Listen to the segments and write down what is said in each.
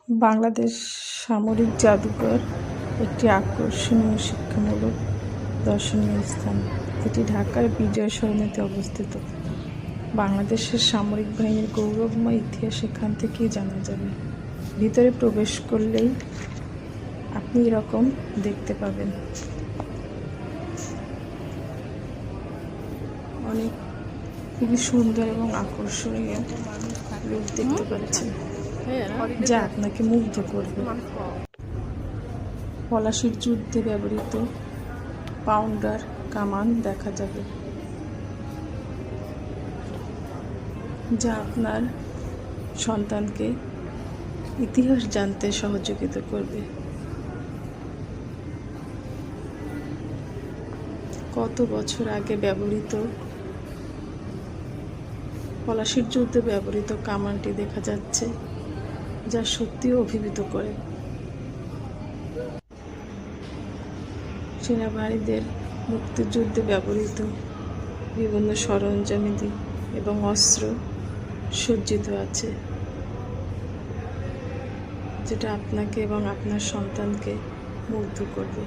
বাংলাদেশ সামরিক জাদুঘর একটি আকর্ষণীয় শিক্ষামূলক দর্শনীয় স্থান, এটি ঢাকার বিজয় সরণিতে অবস্থিত। বাংলাদেশের সামরিক বাহিনীর গৌরবময় ইতিহাস এখান থেকেই জানা যাবে। ভিতরে প্রবেশ করলেই আপনি এরকম দেখতে পাবেন। অনেক খুবই সুন্দর এবং আকর্ষণীয় রূপ দেখতে পাচ্ছেন, যা আপনাকে মুগ্ধ করবে। পলাশির যুদ্ধে ব্যবহৃত পাউন্ডার কামান দেখা যাবে, যা আপনার সন্তানকে ইতিহাস জানতে সহযোগিতা করবে। কত বছর আগে ব্যবহৃত পলাশির যুদ্ধে ব্যবহৃত কামানটি দেখা যাচ্ছে, যা সত্যিই অভিভূত করে। সেনাবাহিনীদের মুক্তিযুদ্ধে ব্যবহৃত বিভিন্ন সরঞ্জামাদি এবং অস্ত্র সজ্জিত আছে, যেটা আপনাকে এবং আপনার সন্তানকে মুগ্ধ করবে।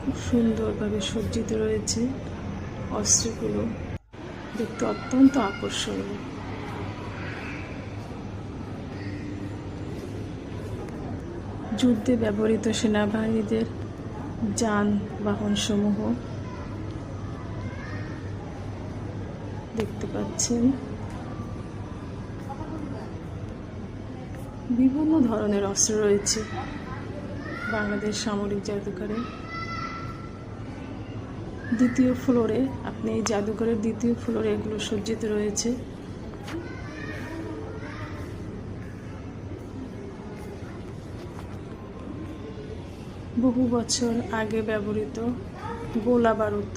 খুব সুন্দরভাবে সজ্জিত রয়েছে অস্ত্রগুলো, দেখতে অত্যন্ত আকর্ষণীয়। যুদ্ধে ব্যবহৃত সেনাবাহিনীদের যানবাহন সমূহ দেখতে পাচ্ছেন। বিভিন্ন ধরনের অস্ত্র রয়েছে বাংলাদেশ সামরিক জাদুঘরে। দ্বিতীয় ফ্লোরে, আপনি এই জাদুঘরের দ্বিতীয় ফ্লোরে এগুলো সজ্জিত রয়েছে। বহু বছর আগে ব্যবহৃত গোলা বারুদ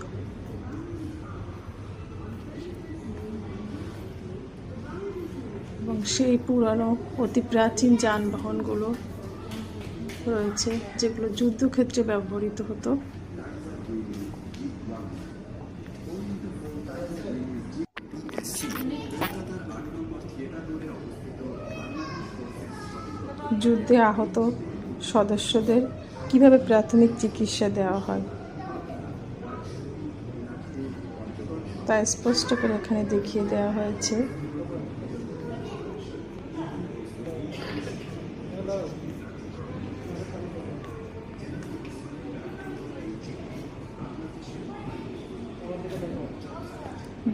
এবং সেই পুরানো অতি প্রাচীন যানবাহনগুলো রয়েছে, যেগুলো যুদ্ধক্ষেত্রে ব্যবহৃত হতো। যুদ্ধে আহত সদস্যদের কিভাবে প্রাথমিক চিকিৎসা দেওয়া হয় তা স্পষ্ট করে এখানে দেখিয়ে দেওয়া হয়েছে।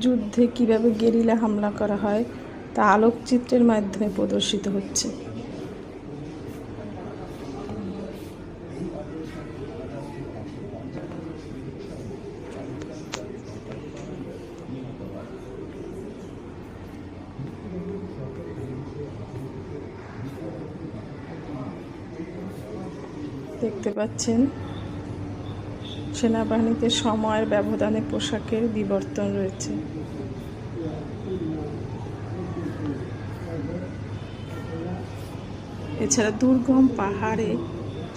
যুদ্ধে কিভাবে গেরিলা হামলা করা হয় তা আলোকচিত্রের মাধ্যমে প্রদর্শিত হচ্ছে। দেখতে পাচ্ছেন সেনাবাহিনীতে সময়ের ব্যবধানে পোশাকের বিবর্তন রয়েছে। এছাড়া দুর্গম পাহাড়ে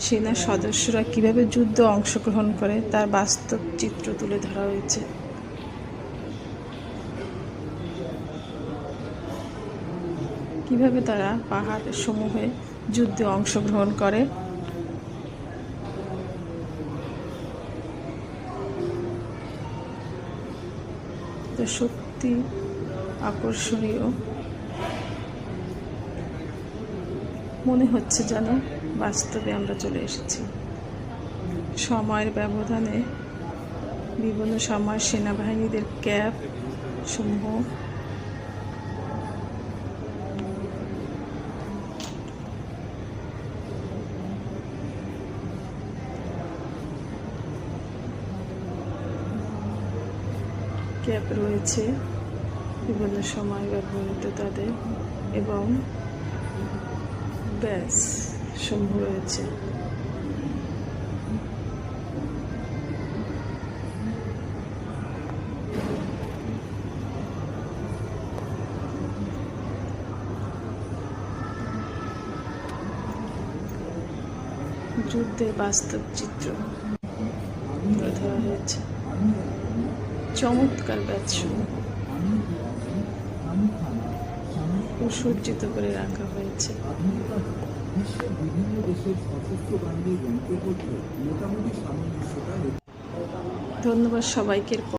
সেনা সদস্যরা কিভাবে যুদ্ধে অংশগ্রহণ করে তার বাস্তব চিত্র তুলে ধরা হয়েছে। কিভাবে তারা পাহাড় সমূহে যুদ্ধে অংশগ্রহণ করে। সত্যি আকর্ষণীয়, মনে হচ্ছে যেন বাস্তবে আমরা চলে এসেছি। সময়ের ব্যবধানে বিভিন্ন সময় সেনাবাহিনীদের ক্যাপ সমূহ ক্যাপ রয়েছে বিভিন্ন সময় ব্যবহৃত তাদের, এবং ব্যাস সমূহ রয়েছে। যুদ্ধের বাস্তব চিত্র তুলে ধরা হয়েছে। চমৎকার ব্যাচ সমূহ। সুসজ্জিত করে রাখা হয়েছে। বিশ্বের বিভিন্ন দেশের সশস্ত্র বাহিনীর যন্ত্রপত্র মোটামুটি সামঞ্জস্যতা। ধন্যবাদ সবাইকে।